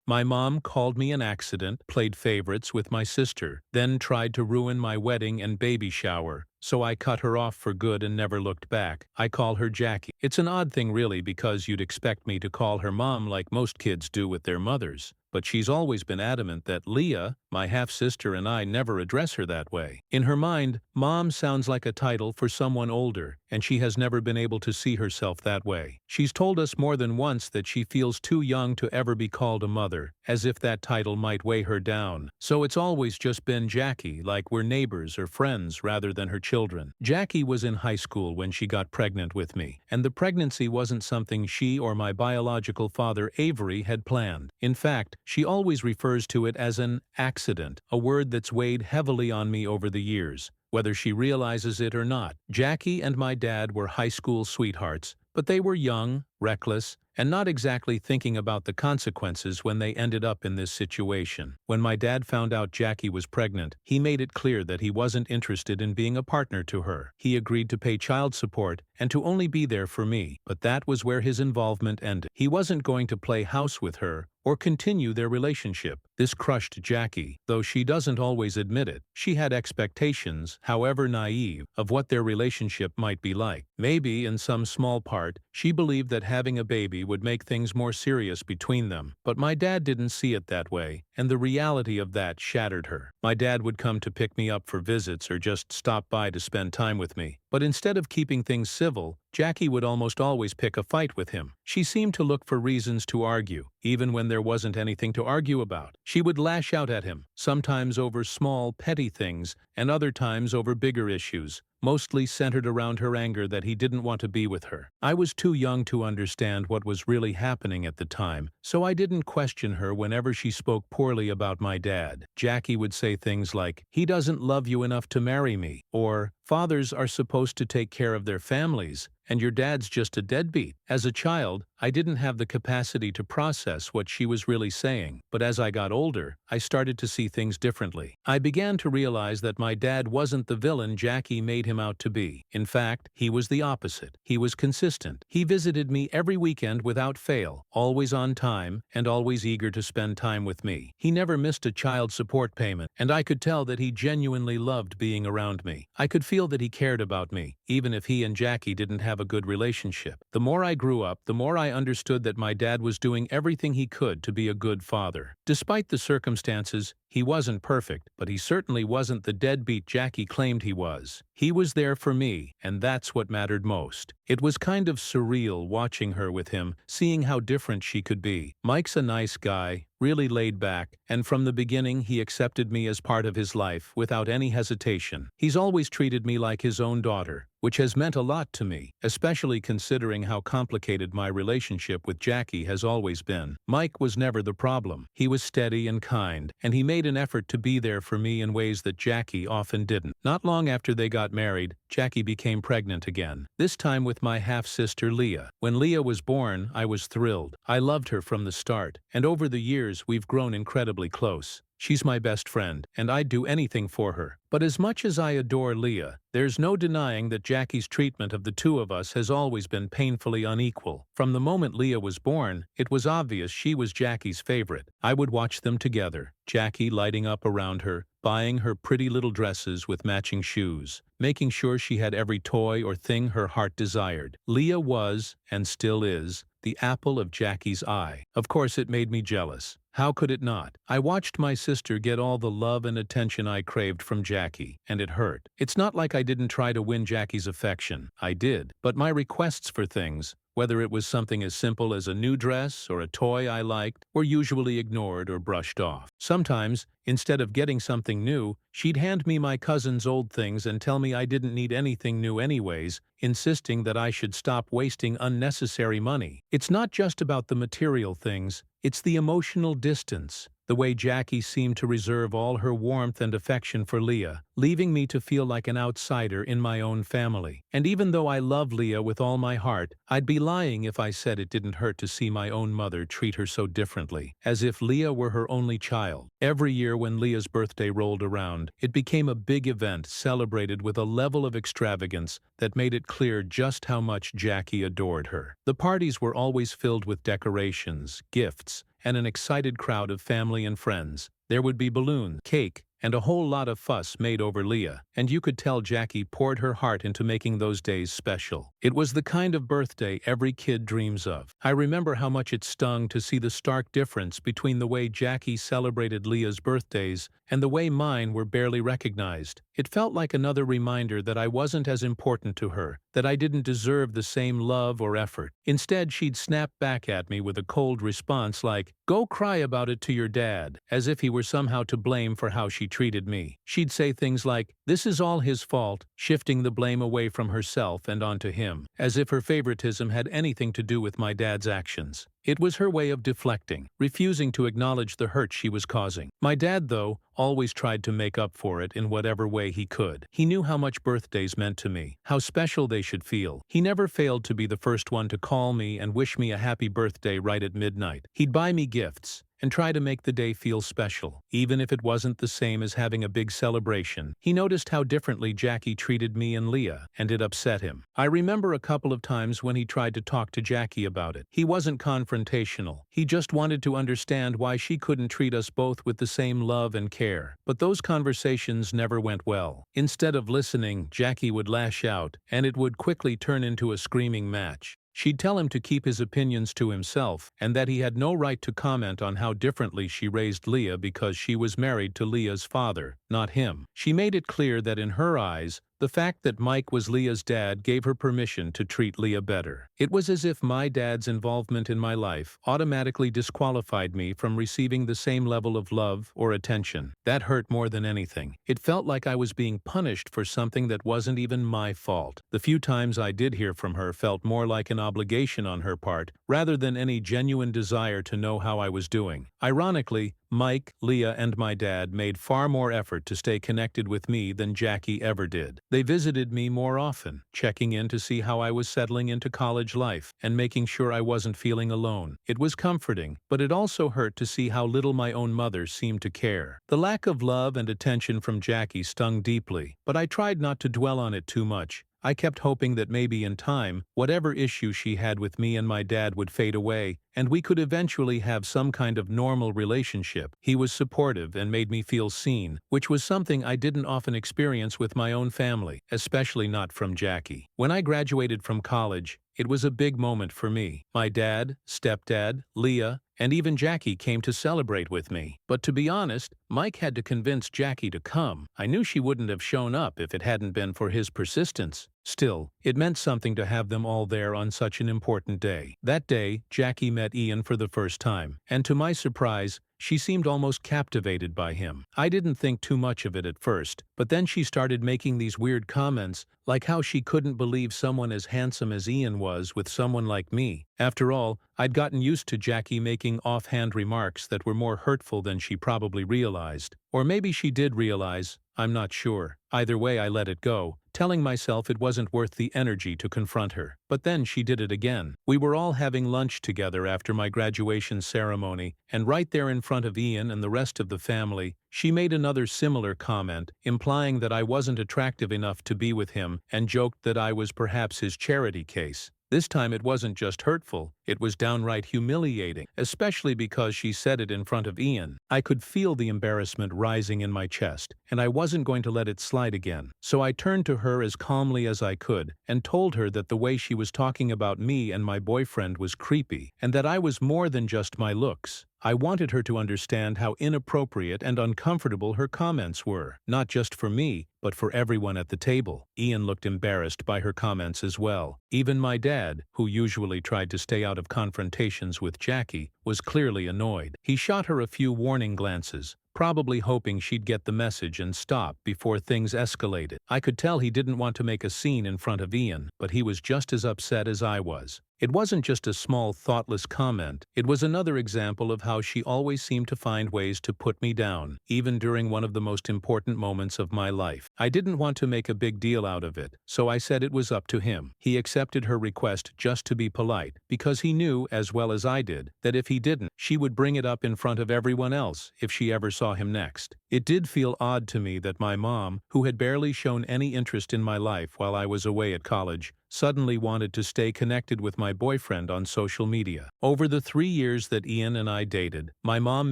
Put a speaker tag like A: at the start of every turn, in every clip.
A: My mom called me an accident, played favorites with my sister, then tried to ruin my wedding and baby shower, so I cut her off for good and never looked back. I call her Jackie. It's an odd thing really because you'd expect me to call her mom like most kids do with their mothers. But she's always been adamant that Leah, my half-sister, and I never address her that way. In her mind, Mom sounds like a title for someone older, and she has never been able to see herself that way. She's told us more than once that she feels too young to ever be called a mother, as if that title might weigh her down. So it's always just been Jackie, like we're neighbors or friends rather than her children. Jackie was in high school when she got pregnant with me, and the pregnancy wasn't something she or my biological father Avery had planned. In fact, she always refers to it as an accident, a word that's weighed heavily on me over the years, whether she realizes it or not. Jackie and my dad were high school sweethearts, but they were young, reckless, and not exactly thinking about the consequences when they ended up in this situation. When my dad found out Jackie was pregnant, he made it clear that he wasn't interested in being a partner to her. He agreed to pay child support and to only be there for me, but that was where his involvement ended. He wasn't going to play house with her or continue their relationship. This crushed Jackie, though she doesn't always admit it. She had expectations, however naive, of what their relationship might be like. Maybe, in some small part, she believed that having a baby would make things more serious between them. But my dad didn't see it that way, and the reality of that shattered her. My dad would come to pick me up for visits or just stop by to spend time with me. But instead of keeping things civil, Jackie would almost always pick a fight with him. She seemed to look for reasons to argue, even when there wasn't anything to argue about. She would lash out at him, sometimes over small, petty things, and other times over bigger issues, mostly centered around her anger that he didn't want to be with her. I was too young to understand what was really happening at the time, so I didn't question her whenever she spoke poorly about my dad. Jackie would say things like, "He doesn't love you enough to marry me," or "Fathers are supposed to take care of their families, and your dad's just a deadbeat." As a child, I didn't have the capacity to process what she was really saying, but as I got older, I started to see things differently. I began to realize that my dad wasn't the villain Jackie made him out to be. In fact, he was the opposite. He was consistent. He visited me every weekend without fail, always on time, and always eager to spend time with me. He never missed a child support payment, and I could tell that he genuinely loved being around me. I could feel that he cared about me, even if he and Jackie didn't have a good relationship. The more I grew up, the more I understood that my dad was doing everything he could to be a good father. Despite the circumstances, he wasn't perfect, but he certainly wasn't the deadbeat Jackie claimed he was. He was there for me, and that's what mattered most. It was kind of surreal watching her with him, seeing how different she could be. Mike's a nice guy, really laid back, and from the beginning he accepted me as part of his life without any hesitation. He's always treated me like his own daughter, which has meant a lot to me, especially considering how complicated my relationship with Jackie has always been. Mike was never the problem. He was steady and kind, and he made an effort to be there for me in ways that Jackie often didn't. Not long after they got married, Jackie became pregnant again, this time with my half-sister Leah. When Leah was born, I was thrilled. I loved her from the start, and over the years we've grown incredibly close. She's my best friend, and I'd do anything for her. But as much as I adore Leah, there's no denying that Jackie's treatment of the two of us has always been painfully unequal. From the moment Leah was born, it was obvious she was Jackie's favorite. I would watch them together, Jackie lighting up around her, buying her pretty little dresses with matching shoes, making sure she had every toy or thing her heart desired. Leah was, and still is, the apple of Jackie's eye. Of course it made me jealous. How could it not? I watched my sister get all the love and attention I craved from Jackie, and it hurt. It's not like I didn't try to win Jackie's affection. I did. But my requests for things, whether it was something as simple as a new dress or a toy I liked, were usually ignored or brushed off. Sometimes, instead of getting something new, she'd hand me my cousin's old things and tell me I didn't need anything new anyways, insisting that I should stop wasting unnecessary money. It's not just about the material things, it's the emotional distance. The way Jackie seemed to reserve all her warmth and affection for Leah, leaving me to feel like an outsider in my own family. And even though I love Leah with all my heart, I'd be lying if I said it didn't hurt to see my own mother treat her so differently, as if Leah were her only child. Every year when Leah's birthday rolled around, it became a big event celebrated with a level of extravagance that made it clear just how much Jackie adored her. The parties were always filled with decorations, gifts, and an excited crowd of family and friends. There would be balloons, cake, and a whole lot of fuss made over Leah, and you could tell Jackie poured her heart into making those days special. It was the kind of birthday every kid dreams of. I remember how much it stung to see the stark difference between the way Jackie celebrated Leah's birthdays and the way mine were barely recognized. It felt like another reminder that I wasn't as important to her, that I didn't deserve the same love or effort. Instead, she'd snap back at me with a cold response like, "Go cry about it to your dad," as if he were somehow to blame for how she treated me. She'd say things like, "This is all his fault," shifting the blame away from herself and onto him, as if her favoritism had anything to do with my dad's actions. It was her way of deflecting, refusing to acknowledge the hurt she was causing. My dad, though, always tried to make up for it in whatever way he could. He knew how much birthdays meant to me, how special they should feel. He never failed to be the first one to call me and wish me a happy birthday right at midnight. He'd buy me gifts and try to make the day feel special, even if it wasn't the same as having a big celebration. He noticed how differently Jackie treated me and Leah, and it upset him. I remember a couple of times when he tried to talk to Jackie about it. He wasn't confrontational. He just wanted to understand why she couldn't treat us both with the same love and care. But those conversations never went well. Instead of listening, Jackie would lash out, and it would quickly turn into a screaming match. She'd tell him to keep his opinions to himself, and that he had no right to comment on how differently she raised Leah because she was married to Leah's father, not him. She made it clear that in her eyes, the fact that Mike was Leah's dad gave her permission to treat Leah better. It was as if my dad's involvement in my life automatically disqualified me from receiving the same level of love or attention. That hurt more than anything. It felt like I was being punished for something that wasn't even my fault. The few times I did hear from her felt more like an obligation on her part, rather than any genuine desire to know how I was doing. Ironically, Mike, Leah, and my dad made far more effort to stay connected with me than Jackie ever did. They visited me more often, checking in to see how I was settling into college life, and making sure I wasn't feeling alone. It was comforting, but it also hurt to see how little my own mother seemed to care. The lack of love and attention from Jackie stung deeply, but I tried not to dwell on it too much. I kept hoping that maybe in time, whatever issue she had with me and my dad would fade away, and we could eventually have some kind of normal relationship. He was supportive and made me feel seen, which was something I didn't often experience with my own family, especially not from Jackie. When I graduated from college, it was a big moment for me. My dad, stepdad, Leah, and even Jackie came to celebrate with me. But to be honest, Mike had to convince Jackie to come. I knew she wouldn't have shown up if it hadn't been for his persistence. Still, it meant something to have them all there on such an important day. That day, Jackie met Ian for the first time, and to my surprise, she seemed almost captivated by him. I didn't think too much of it at first, but then she started making these weird comments, like how she couldn't believe someone as handsome as Ian was with someone like me. After all, I'd gotten used to Jackie making offhand remarks that were more hurtful than she probably realized. Or maybe she did realize, I'm not sure. Either way, I let it go, telling myself it wasn't worth the energy to confront her. But then she did it again. We were all having lunch together after my graduation ceremony, and right there in front of Ian and the rest of the family, she made another similar comment, implying that I wasn't attractive enough to be with him, and joked that I was perhaps his charity case. This time it wasn't just hurtful, it was downright humiliating, especially because she said it in front of Ian. I could feel the embarrassment rising in my chest, and I wasn't going to let it slide again. So I turned to her as calmly as I could, and told her that the way she was talking about me and my boyfriend was creepy, and that I was more than just my looks. I wanted her to understand how inappropriate and uncomfortable her comments were, not just for me, but for everyone at the table. Ian looked embarrassed by her comments as well. Even my dad, who usually tried to stay out of confrontations with Jackie, was clearly annoyed. He shot her a few warning glances, probably hoping she'd get the message and stop before things escalated. I could tell he didn't want to make a scene in front of Ian, but he was just as upset as I was. It wasn't just a small, thoughtless comment. It was another example of how she always seemed to find ways to put me down, even during one of the most important moments of my life. I didn't want to make a big deal out of it, so I said it was up to him. He accepted her request just to be polite, because he knew, as well as I did, that if he didn't, she would bring it up in front of everyone else if she ever saw him next. It did feel odd to me that my mom, who had barely shown any interest in my life while I was away at college, suddenly wanted to stay connected with my boyfriend on social media. Over the 3 years that Ian and I dated, my mom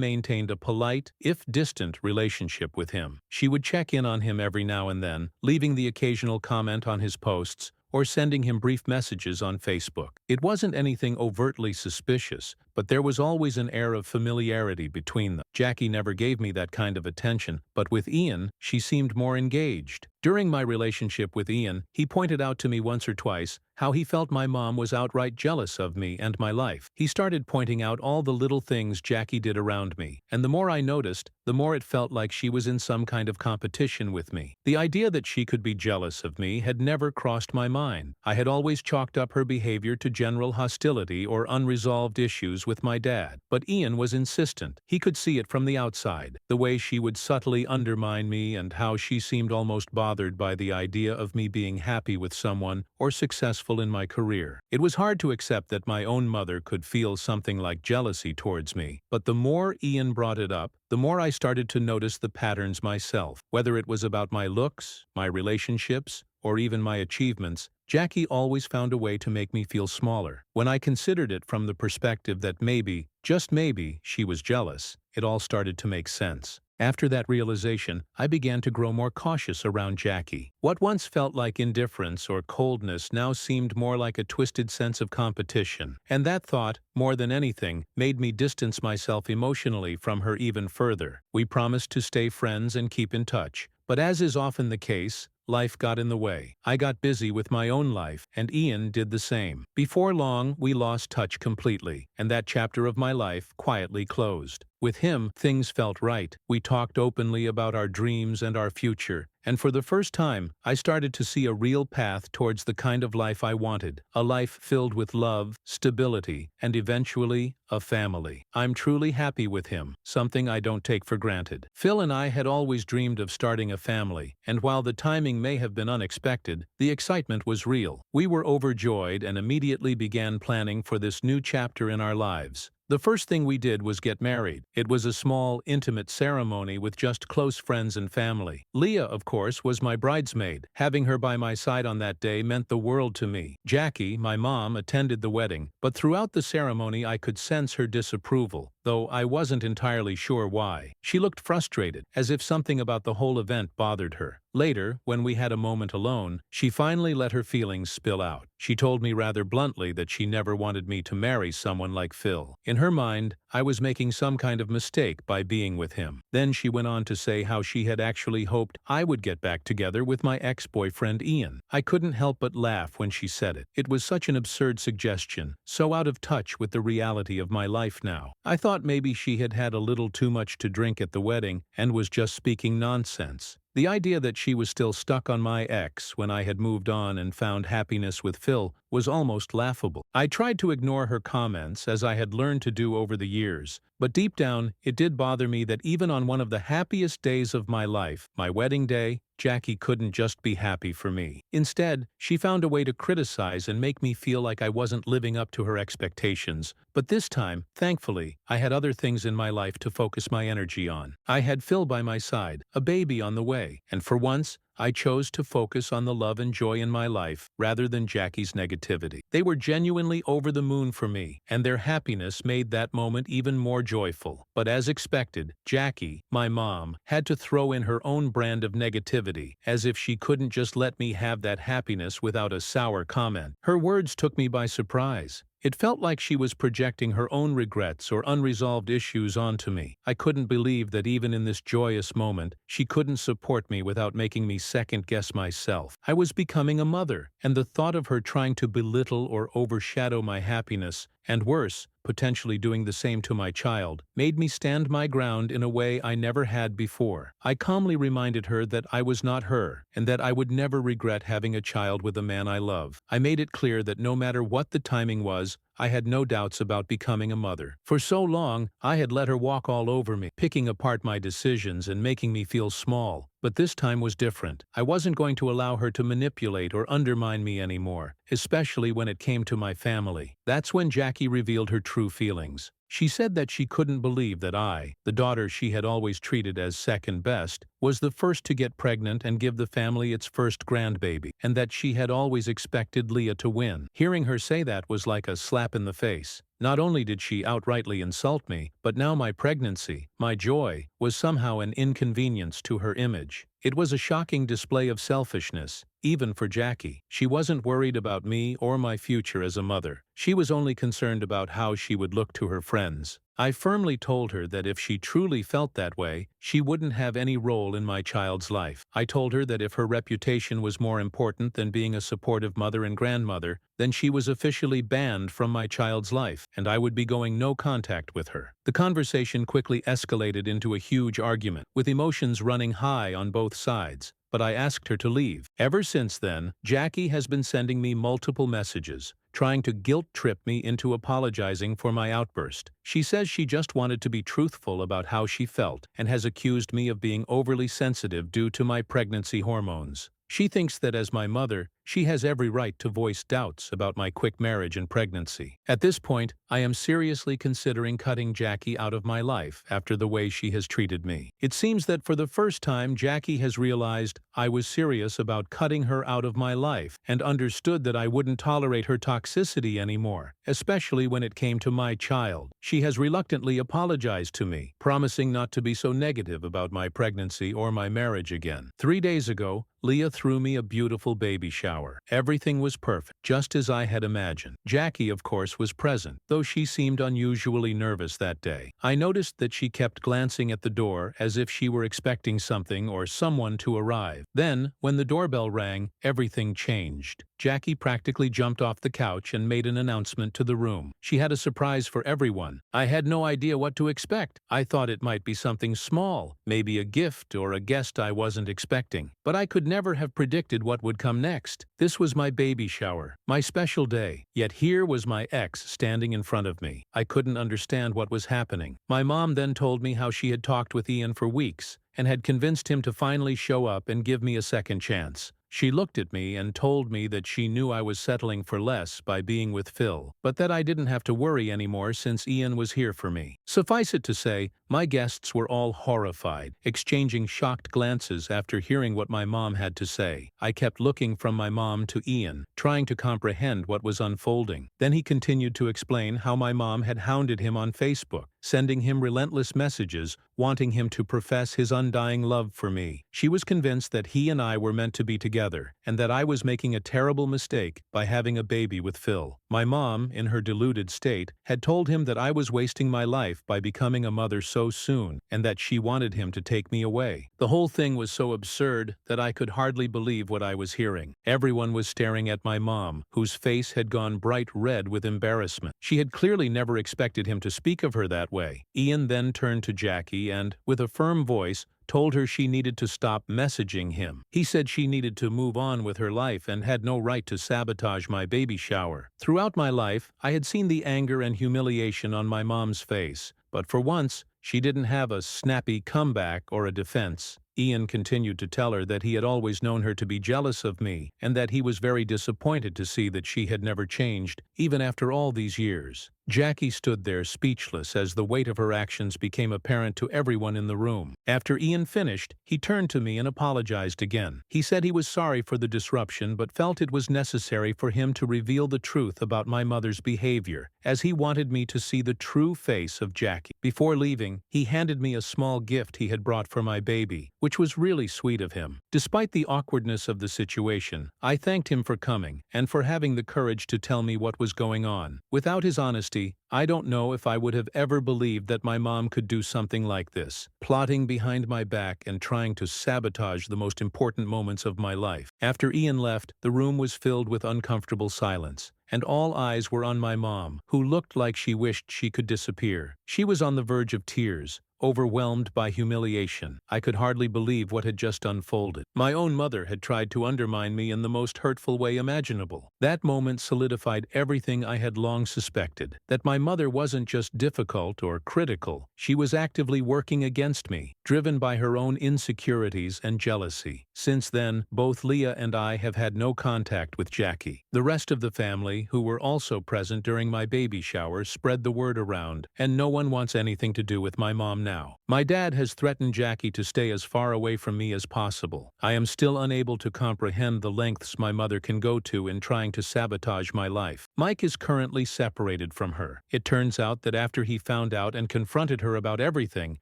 A: maintained a polite, if distant, relationship with him. She would check in on him every now and then, leaving the occasional comment on his posts, or sending him brief messages on Facebook. It wasn't anything overtly suspicious, but there was always an air of familiarity between them. Jackie never gave me that kind of attention, but with Ian, she seemed more engaged. During my relationship with Ian, he pointed out to me once or twice how he felt my mom was outright jealous of me and my life. He started pointing out all the little things Jackie did around me, and the more I noticed, the more it felt like she was in some kind of competition with me. The idea that she could be jealous of me had never crossed my mind. I had always chalked up her behavior to general hostility or unresolved issues with my dad. But Ian was insistent. He could see it from the outside, the way she would subtly undermine me and how she seemed almost bothered by the idea of me being happy with someone or successful in my career. It was hard to accept that my own mother could feel something like jealousy towards me, but the more Ian brought it up, the more I started to notice the patterns myself. Whether it was about my looks, my relationships, or even my achievements, Jackie always found a way to make me feel smaller. When I considered it from the perspective that maybe, just maybe, she was jealous, it all started to make sense. After that realization, I began to grow more cautious around Jackie. What once felt like indifference or coldness now seemed more like a twisted sense of competition. And that thought, more than anything, made me distance myself emotionally from her even further. We promised to stay friends and keep in touch. But as is often the case, life got in the way. I got busy with my own life, and Ian did the same. Before long, we lost touch completely, and that chapter of my life quietly closed. With him, things felt right. We talked openly about our dreams and our future, and for the first time, I started to see a real path towards the kind of life I wanted. A life filled with love, stability, and eventually, a family. I'm truly happy with him, something I don't take for granted. Phil and I had always dreamed of starting a family, and while the timing may have been unexpected, the excitement was real. We were overjoyed and immediately began planning for this new chapter in our lives. The first thing we did was get married. It was a small, intimate ceremony with just close friends and family. Leah, of course, was my bridesmaid. Having her by my side on that day meant the world to me. Jackie, my mom, attended the wedding, but throughout the ceremony I could sense her disapproval, though I wasn't entirely sure why. She looked frustrated, as if something about the whole event bothered her. Later, when we had a moment alone, she finally let her feelings spill out. She told me rather bluntly that she never wanted me to marry someone like Phil. In her mind, I was making some kind of mistake by being with him. Then she went on to say how she had actually hoped I would get back together with my ex-boyfriend Ian. I couldn't help but laugh when she said it. It was such an absurd suggestion, so out of touch with the reality of my life now. I thought maybe she had had a little too much to drink at the wedding and was just speaking nonsense. The idea that she was still stuck on my ex when I had moved on and found happiness with Phil was almost laughable. I tried to ignore her comments, as I had learned to do over the years, but deep down, it did bother me that even on one of the happiest days of my life, my wedding day, Jackie couldn't just be happy for me. Instead, she found a way to criticize and make me feel like I wasn't living up to her expectations. But this time, thankfully, I had other things in my life to focus my energy on. I had Phil by my side, a baby on the way, and for once, I chose to focus on the love and joy in my life rather than Jackie's negativity. They were genuinely over the moon for me, and their happiness made that moment even more joyful. But as expected, Jackie, my mom, had to throw in her own brand of negativity, as if she couldn't just let me have that happiness without a sour comment. Her words took me by surprise. It felt like she was projecting her own regrets or unresolved issues onto me. I couldn't believe that even in this joyous moment, she couldn't support me without making me second-guess myself. I was becoming a mother, and the thought of her trying to belittle or overshadow my happiness, and worse, potentially doing the same to my child, made me stand my ground in a way I never had before. I calmly reminded her that I was not her, and that I would never regret having a child with a man I love. I made it clear that no matter what the timing was, I had no doubts about becoming a mother. For so long, I had let her walk all over me, picking apart my decisions and making me feel small. But this time was different. I wasn't going to allow her to manipulate or undermine me anymore, especially when it came to my family. That's when Jackie revealed her true feelings. She said that she couldn't believe that I, the daughter she had always treated as second best, was the first to get pregnant and give the family its first grandbaby, and that she had always expected Leah to win. Hearing her say that was like a slap in the face. Not only did she outrightly insult me, but now my pregnancy, my joy, was somehow an inconvenience to her image. It was a shocking display of selfishness, even for Jackie. She wasn't worried about me or my future as a mother. She was only concerned about how she would look to her friends. I firmly told her that if she truly felt that way, she wouldn't have any role in my child's life. I told her that if her reputation was more important than being a supportive mother and grandmother, then she was officially banned from my child's life, and I would be going no contact with her. The conversation quickly escalated into a huge argument, with emotions running high on both sides, but I asked her to leave. Ever since then, Jackie has been sending me multiple messages, trying to guilt-trip me into apologizing for my outburst. She says she just wanted to be truthful about how she felt, and has accused me of being overly sensitive due to my pregnancy hormones. She thinks that as my mother, she has every right to voice doubts about my quick marriage and pregnancy. At this point, I am seriously considering cutting Jackie out of my life after the way she has treated me. It seems that for the first time, Jackie has realized I was serious about cutting her out of my life and understood that I wouldn't tolerate her toxicity anymore, especially when it came to my child. She has reluctantly apologized to me, promising not to be so negative about my pregnancy or my marriage again. 3 days ago, Leah threw me a beautiful baby shower. Everything was perfect, just as I had imagined. Jackie, of course, was present, though she seemed unusually nervous that day. I noticed that she kept glancing at the door as if she were expecting something or someone to arrive. Then, when the doorbell rang, everything changed. Jackie practically jumped off the couch and made an announcement to the room. She had a surprise for everyone. I had no idea what to expect. I thought it might be something small, maybe a gift or a guest I wasn't expecting. But I could never have predicted what would come next. This was my baby shower, my special day. Yet here was my ex standing in front of me. I couldn't understand what was happening. My mom then told me how she had talked with Ian for weeks and had convinced him to finally show up and give me a second chance. She looked at me and told me that she knew I was settling for less by being with Phil, but that I didn't have to worry anymore since Ian was here for me. Suffice it to say, my guests were all horrified, exchanging shocked glances after hearing what my mom had to say. I kept looking from my mom to Ian, trying to comprehend what was unfolding. Then he continued to explain how my mom had hounded him on Facebook, sending him relentless messages, wanting him to profess his undying love for me. She was convinced that he and I were meant to be together, and that I was making a terrible mistake by having a baby with Phil. My mom, in her deluded state, had told him that I was wasting my life by becoming a mother so soon, and that she wanted him to take me away. The whole thing was so absurd that I could hardly believe what I was hearing. Everyone was staring at my mom, whose face had gone bright red with embarrassment. She had clearly never expected him to speak of her that way. Ian then turned to Jackie and, with a firm voice, told her she needed to stop messaging him. He said she needed to move on with her life and had no right to sabotage my baby shower. Throughout my life, I had seen the anger and humiliation on my mom's face, but for once, she didn't have a snappy comeback or a defense. Ian continued to tell her that he had always known her to be jealous of me, and that he was very disappointed to see that she had never changed, even after all these years. Jackie stood there speechless as the weight of her actions became apparent to everyone in the room. After Ian finished, he turned to me and apologized again. He said he was sorry for the disruption but felt it was necessary for him to reveal the truth about my mother's behavior, as he wanted me to see the true face of Jackie. Before leaving, he handed me a small gift he had brought for my baby, which was really sweet of him. Despite the awkwardness of the situation, I thanked him for coming and for having the courage to tell me what was going on. Without his honesty, I don't know if I would have ever believed that my mom could do something like this, plotting behind my back and trying to sabotage the most important moments of my life. After Ian left, the room was filled with uncomfortable silence, and all eyes were on my mom, who looked like she wished she could disappear. She was on the verge of tears, overwhelmed by humiliation. I could hardly believe what had just unfolded. My own mother had tried to undermine me in the most hurtful way imaginable. That moment solidified everything I had long suspected, that my mother wasn't just difficult or critical, she was actively working against me, driven by her own insecurities and jealousy. Since then, both Leah and I have had no contact with Jackie. The rest of the family, who were also present during my baby shower, spread the word around, and no one wants anything to do with my mom now. My dad has threatened Jackie to stay as far away from me as possible. I am still unable to comprehend the lengths my mother can go to in trying to sabotage my life. Mike is currently separated from her. It turns out that after he found out and confronted her about everything,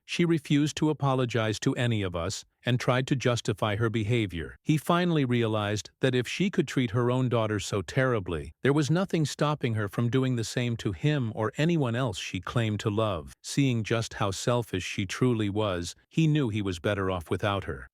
A: she refused to apologize to any of us and tried to justify her behavior. He finally realized that if she could treat her own daughter so terribly, there was nothing stopping her from doing the same to him or anyone else she claimed to love. Seeing just how selfish she truly was, he knew he was better off without her.